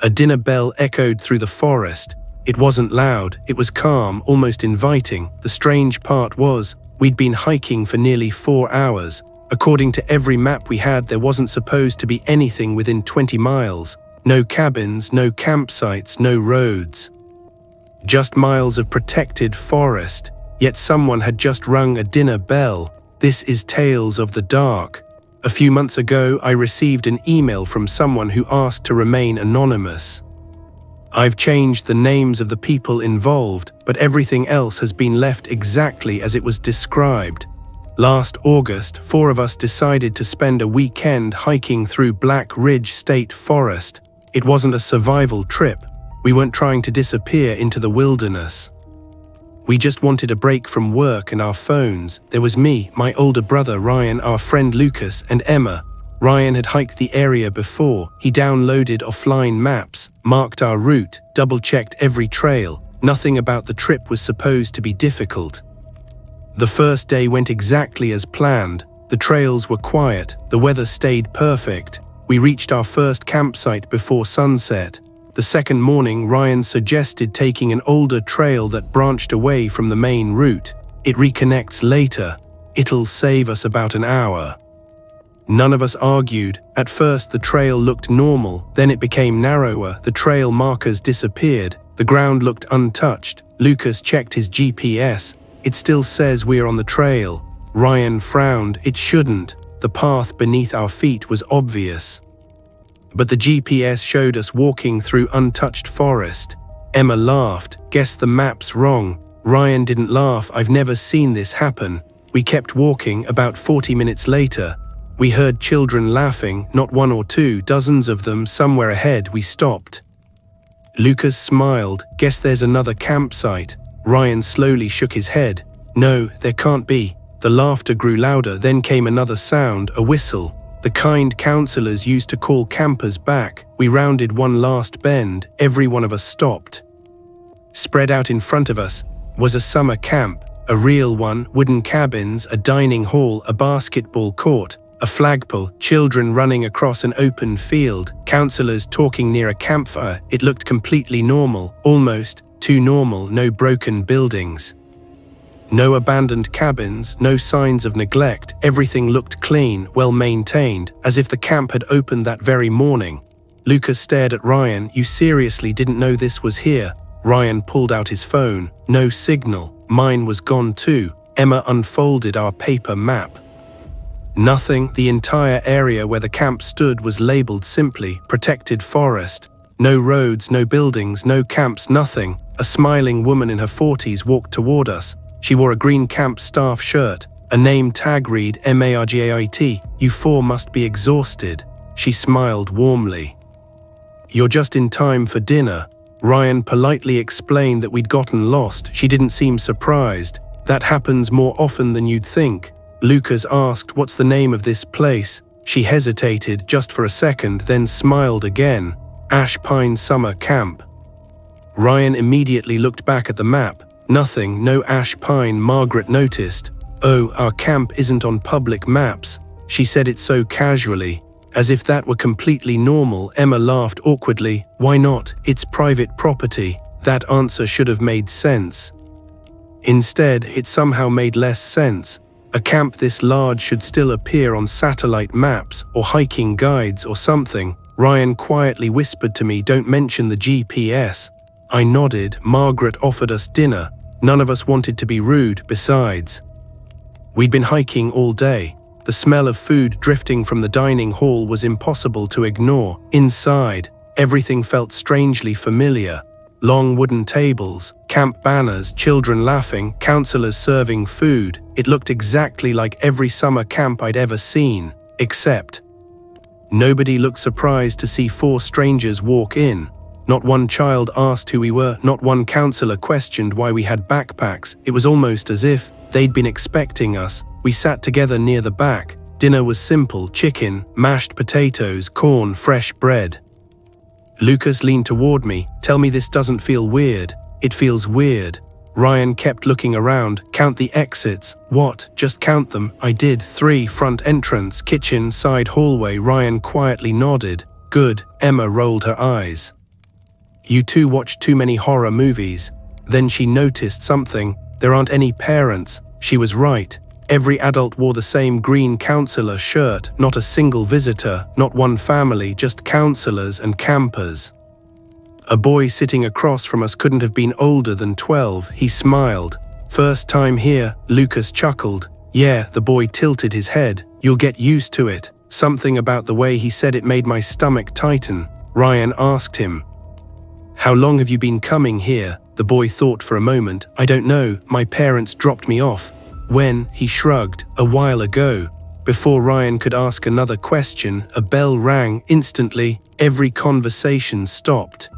A dinner bell echoed through the forest. It wasn't loud, it was calm, almost inviting. The strange part was, we'd been hiking for nearly 4 hours. According to every map we had, there wasn't supposed to be anything within 20 miles. No cabins, no campsites, no roads. Just miles of protected forest. Yet someone had just rung a dinner bell. This is Tales of the Dark. A few months ago, I received an email from someone who asked to remain anonymous. I've changed the names of the people involved, but everything else has been left exactly as it was described. Last August, 4 of us decided to spend a weekend hiking through Black Ridge State Forest. It wasn't a survival trip. We weren't trying to disappear into the wilderness. We just wanted a break from work and our phones. There was me, my older brother Ryan, our friend Lucas, and Emma. Ryan had hiked the area before. He downloaded offline maps, marked our route, double-checked every trail. Nothing about the trip was supposed to be difficult. The first day went exactly as planned. The trails were quiet, the weather stayed perfect. We reached our first campsite before sunset. The second morning, Ryan suggested taking an older trail that branched away from the main route. It reconnects later. It'll save us about an hour. None of us argued. At first, the trail looked normal, then it became narrower. The trail markers disappeared. The ground looked untouched. Lucas checked his GPS. It still says we're on the trail. Ryan frowned. It shouldn't. The path beneath our feet was obvious. But the GPS showed us walking through untouched forest. Emma laughed. Guess the map's wrong. Ryan didn't laugh. I've never seen this happen. We kept walking. About 40 minutes later, we heard children laughing, not 1 or 2, dozens of them somewhere ahead. We stopped. Lucas smiled. Guess there's another campsite. Ryan slowly shook his head. No, there can't be. The laughter grew louder. Then came another sound, a whistle. The kind counselors used to call campers back. We rounded one last bend. Every one of us stopped. Spread out in front of us was a summer camp, a real one, wooden cabins, a dining hall, a basketball court, a flagpole, children running across an open field, counselors talking near a campfire. It looked completely normal, almost too normal. No broken buildings. No abandoned cabins, no signs of neglect. Everything looked clean, well maintained, as if the camp had opened that very morning. Lucas stared at Ryan. You seriously didn't know this was here? Ryan pulled out his phone. No signal. Mine was gone too. Emma unfolded our paper map. Nothing. The entire area where the camp stood was labeled simply protected forest. No roads, no buildings, no camps, nothing. A smiling woman in her 40s walked toward us. She wore a green camp staff shirt. A name tag read MARGAIT. You 4 must be exhausted. She smiled warmly. You're just in time for dinner. Ryan politely explained that we'd gotten lost. She didn't seem surprised. That happens more often than you'd think. Lucas asked, what's the name of this place? She hesitated just for a second, then smiled again. Ash Pine Summer Camp. Ryan immediately looked back at the map. Nothing, no Ash Pine. Margaret noticed. Oh, our camp isn't on public maps. She said it so casually, as if that were completely normal. Emma laughed awkwardly. Why not? It's private property. That answer should have made sense. Instead, it somehow made less sense. A camp this large should still appear on satellite maps or hiking guides or something. Ryan quietly whispered to me, don't mention the GPS. I nodded. Margaret offered us dinner. None of us wanted to be rude. Besides, we'd been hiking all day. The smell of food drifting from the dining hall was impossible to ignore. Inside, everything felt strangely familiar. Long wooden tables, camp banners, children laughing, counselors serving food. It looked exactly like every summer camp I'd ever seen, except nobody looked surprised to see 4 strangers walk in. Not one child asked who we were. Not one counselor questioned why we had backpacks. It was almost as if they'd been expecting us. We sat together near the back. Dinner was simple: chicken, mashed potatoes, corn, fresh bread. Lucas leaned toward me. Tell me this doesn't feel weird. It feels weird. Ryan kept looking around. Count the exits. What? Just count them. I did. 3: front entrance, kitchen, side hallway. Ryan quietly nodded. Good. Emma rolled her eyes. You two watch too many horror movies." Then she noticed something. There aren't any parents. She was right. Every adult wore the same green counselor shirt, not a single visitor, not one family, just counselors and campers. A boy sitting across from us couldn't have been older than 12. He smiled. "First time here," Lucas chuckled. "Yeah," the boy tilted his head. "You'll get used to it." Something about the way he said it made my stomach tighten. Ryan asked him, "How long have you been coming here?" The boy thought for a moment. "I don't know. My parents dropped me off." "When?" He shrugged. "A while ago." Before Ryan could ask another question, a bell rang. Instantly, every conversation stopped.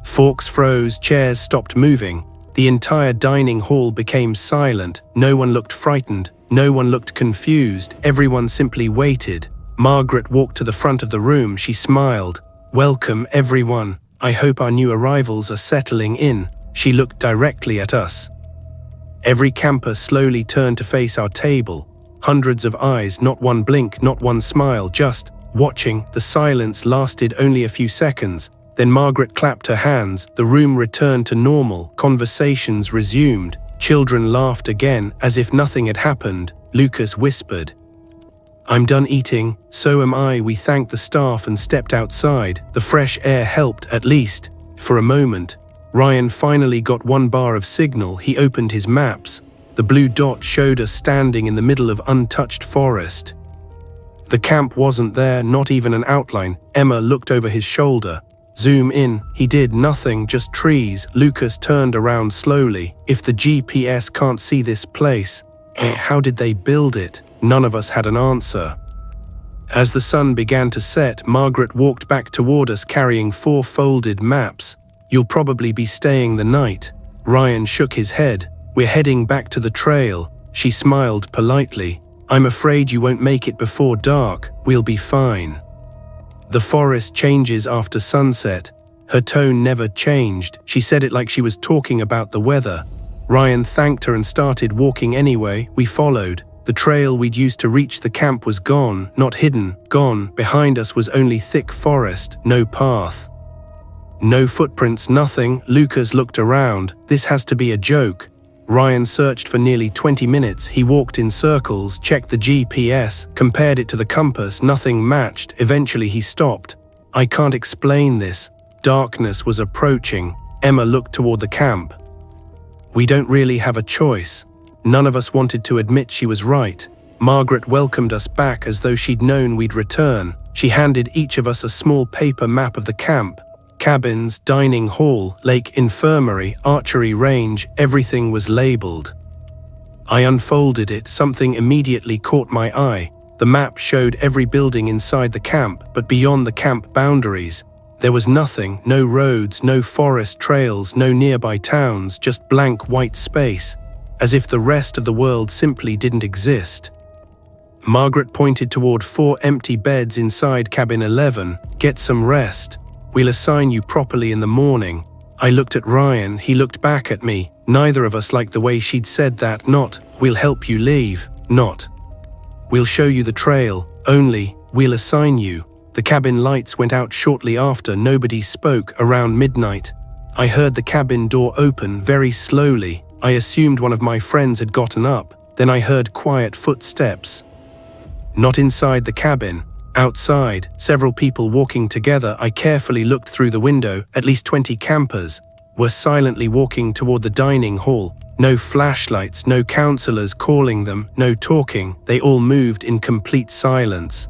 Forks froze, chairs stopped moving. The entire dining hall became silent. No one looked frightened. No one looked confused. Everyone simply waited. Margaret walked to the front of the room. She smiled. "Welcome, everyone. I hope our new arrivals are settling in." She looked directly at us. Every camper slowly turned to face our table. Hundreds of eyes, not one blink, not one smile, just watching. The silence lasted only a few seconds. Then Margaret clapped her hands. The room returned to normal. Conversations resumed. Children laughed again, as if nothing had happened. Lucas whispered, "I'm done eating." "So am I." We thanked the staff and stepped outside. The fresh air helped, at least for a moment. Ryan finally got one bar of signal. He opened his maps. The blue dot showed us standing in the middle of untouched forest. The camp wasn't there, not even an outline. Emma looked over his shoulder. "Zoom in." He did. Nothing, just trees. Lucas turned around slowly. "If the GPS can't see this place, how did they build it?" None of us had an answer. As the sun began to set, Margaret walked back toward us carrying 4 folded maps. "You'll probably be staying the night." Ryan shook his head. "We're heading back to the trail." She smiled politely. "I'm afraid you won't make it before dark. We'll be fine." The forest changes after sunset. Her tone never changed. She said it like she was talking about the weather. Ryan thanked her and started walking anyway. We followed. The trail we'd used to reach the camp was gone, not hidden, gone. Behind us was only thick forest, no path. No footprints, nothing. Lucas looked around. "This has to be a joke." Ryan searched for nearly 20 minutes. He walked in circles, checked the GPS, compared it to the compass. Nothing matched. Eventually he stopped. "I can't explain this." Darkness was approaching. Emma looked toward the camp. "We don't really have a choice." None of us wanted to admit she was right. Margaret welcomed us back as though she'd known we'd return. She handed each of us a small paper map of the camp. Cabins, dining hall, lake, infirmary, archery range, everything was labeled. I unfolded it. Something immediately caught my eye. The map showed every building inside the camp, but beyond the camp boundaries, there was nothing. No roads, no forest trails, no nearby towns, just blank white space, as if the rest of the world simply didn't exist. Margaret pointed toward 4 empty beds inside cabin 11. "Get some rest. We'll assign you properly in the morning." I looked at Ryan. He looked back at me. Neither of us liked the way she'd said that. Not, "We'll help you leave." Not, "We'll show you the trail." Only, "We'll assign you." The cabin lights went out shortly after. Nobody spoke. Around midnight, I heard the cabin door open very slowly. I assumed one of my friends had gotten up. Then I heard quiet footsteps. Not inside the cabin. Outside, several people walking together. I carefully looked through the window. At least 20 campers were silently walking toward the dining hall. No flashlights, no counselors calling them, no talking. They all moved in complete silence,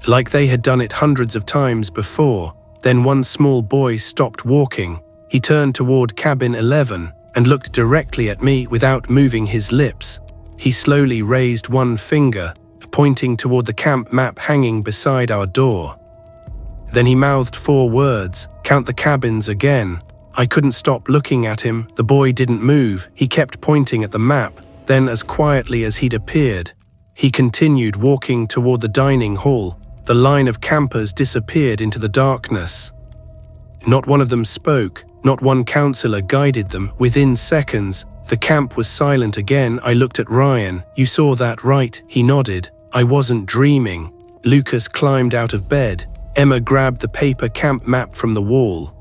like they had done it hundreds of times before. Then one small boy stopped walking. He turned toward cabin 11 and looked directly at me without moving his lips. He slowly raised one finger, pointing toward the camp map hanging beside our door. Then he mouthed 4 words, "Count the cabins again." I couldn't stop looking at him. The boy didn't move. He kept pointing at the map. Then, as quietly as he'd appeared, he continued walking toward the dining hall. The line of campers disappeared into the darkness. Not one of them spoke. Not one counselor guided them. Within seconds, the camp was silent again. I looked at Ryan. "You saw that, right?" He nodded. I wasn't dreaming. Lucas climbed out of bed. Emma grabbed the paper camp map from the wall.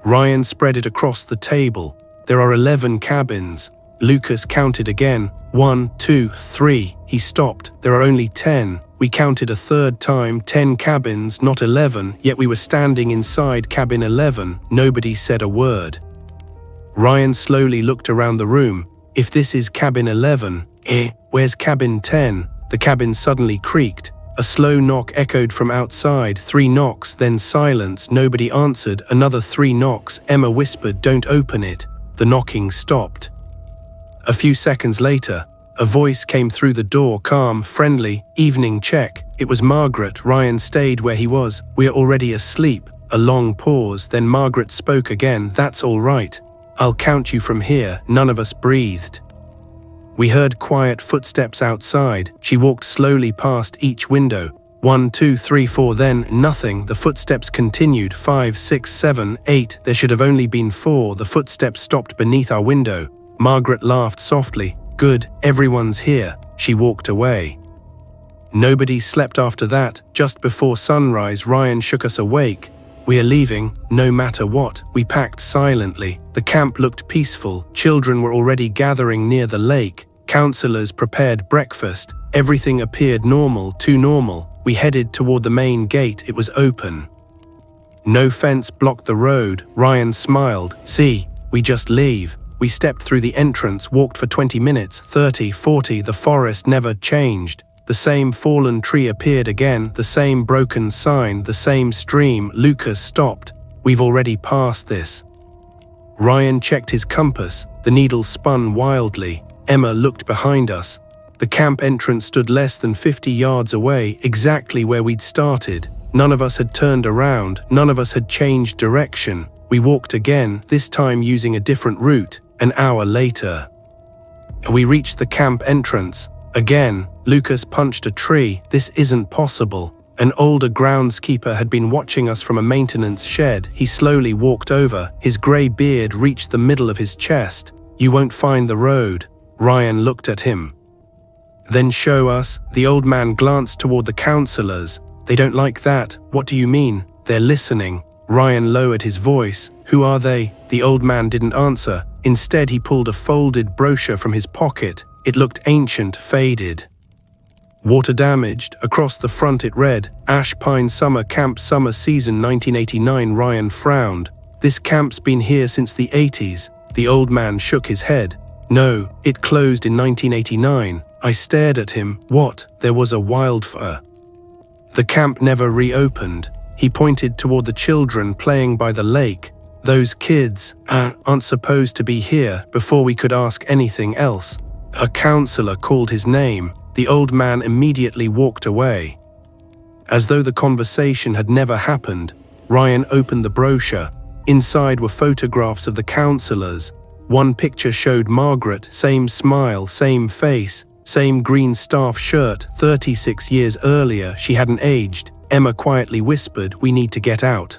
Ryan spread it across the table. There are 11 cabins. Lucas counted again. 1, 2, 3. He stopped. There are only 10. We counted a third time. 10 cabins, not 11, yet we were standing inside cabin 11. Nobody said a word. Ryan slowly looked around the room. If this is cabin 11, where's cabin 10? The cabin suddenly creaked. A slow knock echoed from outside. 3 knocks, then silence. Nobody answered. Another 3 knocks. Emma whispered, "Don't open it." The knocking stopped. A few seconds later, a voice came through the door, calm, friendly. "Evening check." It was Margaret. Ryan stayed where he was. "We're already asleep." A long pause, then Margaret spoke again. "That's all right. I'll count you from here." None of us breathed. We heard quiet footsteps outside. She walked slowly past each window. 1, 2, 3, 4, then nothing. The footsteps continued. 5, 6, 7, 8. There should have only been 4. The footsteps stopped beneath our window. Margaret laughed softly. "Good, everyone's here." She walked away. Nobody slept after that. Just before sunrise, Ryan shook us awake. "We are leaving, no matter what." We packed silently. The camp looked peaceful. Children were already gathering near the lake. Counselors prepared breakfast. Everything appeared normal, too normal. We headed toward the main gate. It was open. No fence blocked the road. Ryan smiled. "See, we just leave." We stepped through the entrance, walked for 20 minutes, 30, 40. The forest never changed. The same fallen tree appeared again, the same broken sign, the same stream. Lucas stopped. "We've already passed this." Ryan checked his compass. The needle spun wildly. Emma looked behind us. The camp entrance stood less than 50 yards away, exactly where we'd started. None of us had turned around. None of us had changed direction. We walked again, this time using a different route. An hour later, we reached the camp entrance. Again, Lucas punched a tree. "This isn't possible." An older groundskeeper had been watching us from a maintenance shed. He slowly walked over. His grey beard reached the middle of his chest. "You won't find the road." Ryan looked at him. "Then show us." The old man glanced toward the counselors. "They don't like that." "What do you mean?" "They're listening." Ryan lowered his voice. "Who are they?" The old man didn't answer. Instead, he pulled a folded brochure from his pocket. It looked ancient, faded. Water damaged. Across the front it read, "Ash Pine Summer Camp Summer Season 1989. Ryan frowned. "This camp's been here since the 80s. The old man shook his head. "No, it closed in 1989. I stared at him. "What?" "There was a wildfire. The camp never reopened." He pointed toward the children playing by the lake. "Those kids aren't supposed to be here." Before we could ask anything else, a counselor called his name. The old man immediately walked away. As though the conversation had never happened, Ryan opened the brochure. Inside were photographs of the counselors. One picture showed Margaret, same smile, same face, same green staff shirt. 36 years earlier, she hadn't aged. Emma quietly whispered, "We need to get out."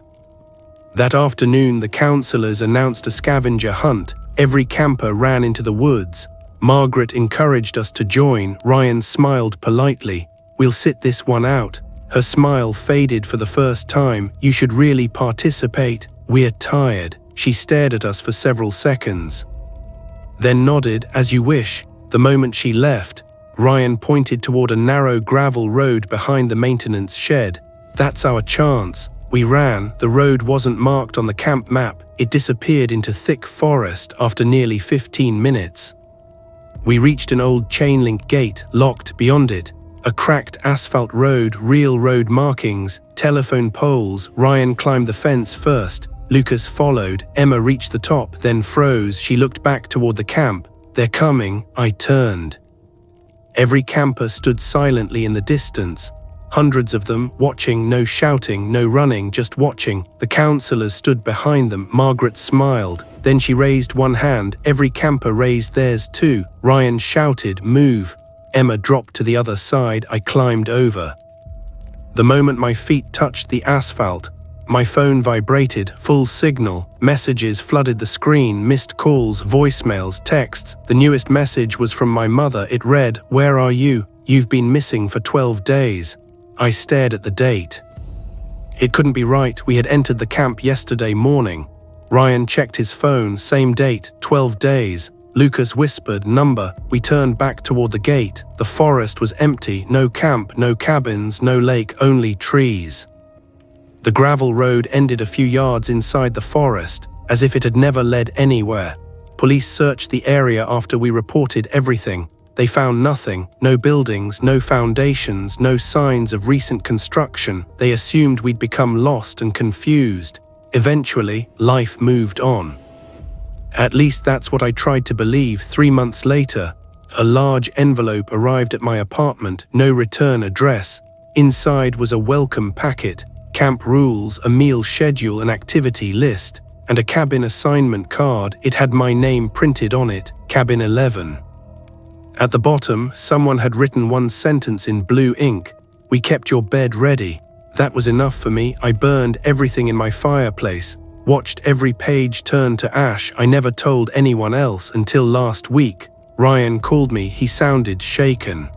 That afternoon, the counselors announced a scavenger hunt. Every camper ran into the woods. Margaret encouraged us to join. Ryan smiled politely. "We'll sit this one out." Her smile faded for the first time. "You should really participate." "We're tired." She stared at us for several seconds, then nodded. "As you wish." The moment she left, Ryan pointed toward a narrow gravel road behind the maintenance shed. "That's our chance." We ran. The road wasn't marked on the camp map. It disappeared into thick forest after nearly 15 minutes. We reached an old chain-link gate, locked. Beyond it, a cracked asphalt road, real road markings, telephone poles. Ryan climbed the fence first. Lucas followed. Emma reached the top, then froze. She looked back toward the camp. "They're coming." I turned. Every camper stood silently in the distance. Hundreds of them, watching, no shouting, no running, just watching. The counselors stood behind them. Margaret smiled. Then she raised one hand. Every camper raised theirs too. Ryan shouted, "Move." Emma dropped to the other side. I climbed over. The moment my feet touched the asphalt, my phone vibrated, full signal. Messages flooded the screen, missed calls, voicemails, texts. The newest message was from my mother. It read, "Where are you? You've been missing for 12 days. I stared at the date. It couldn't be right. We had entered the camp yesterday morning. Ryan checked his phone, same date, 12 days. Lucas whispered, number. We turned back toward the gate. The forest was empty, no camp, no cabins, no lake, only trees. The gravel road ended a few yards inside the forest, as if it had never led anywhere. Police searched the area after we reported everything. They found nothing, no buildings, no foundations, no signs of recent construction. They assumed we'd become lost and confused. Eventually, life moved on. At least that's what I tried to believe. 3 months later, a large envelope arrived at my apartment, no return address. Inside was a welcome packet, camp rules, a meal schedule, an activity list, and a cabin assignment card. It had my name printed on it, Cabin 11. At the bottom, someone had written one sentence in blue ink, "We kept your bed ready." That was enough for me. I burned everything in my fireplace, watched every page turn to ash. I never told anyone else until last week. Ryan called me. He sounded shaken.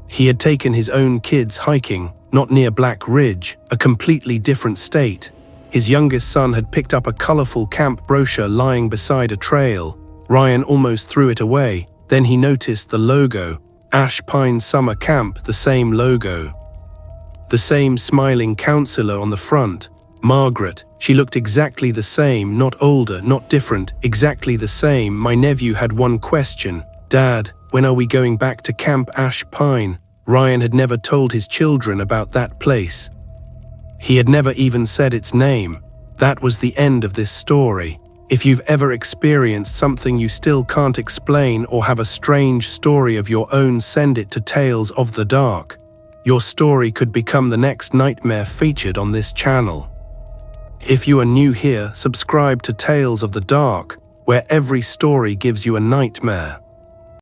He had taken his own kids hiking, not near Black Ridge, a completely different state. His youngest son had picked up a colorful camp brochure lying beside a trail. Ryan almost threw it away. Then he noticed the logo, Ash Pine Summer Camp, the same logo. The same smiling counselor on the front, Margaret. She looked exactly the same, not older, not different, exactly the same. My nephew had one question. Dad, when are we going back to Camp Ash Pine? Ryan had never told his children about that place. He had never even said its name. That was the end of this story. If you've ever experienced something you still can't explain or have a strange story of your own, send it to Tales of the Dark. Your story could become the next nightmare featured on this channel. If you are new here, subscribe to Tales of the Dark, where every story gives you a nightmare.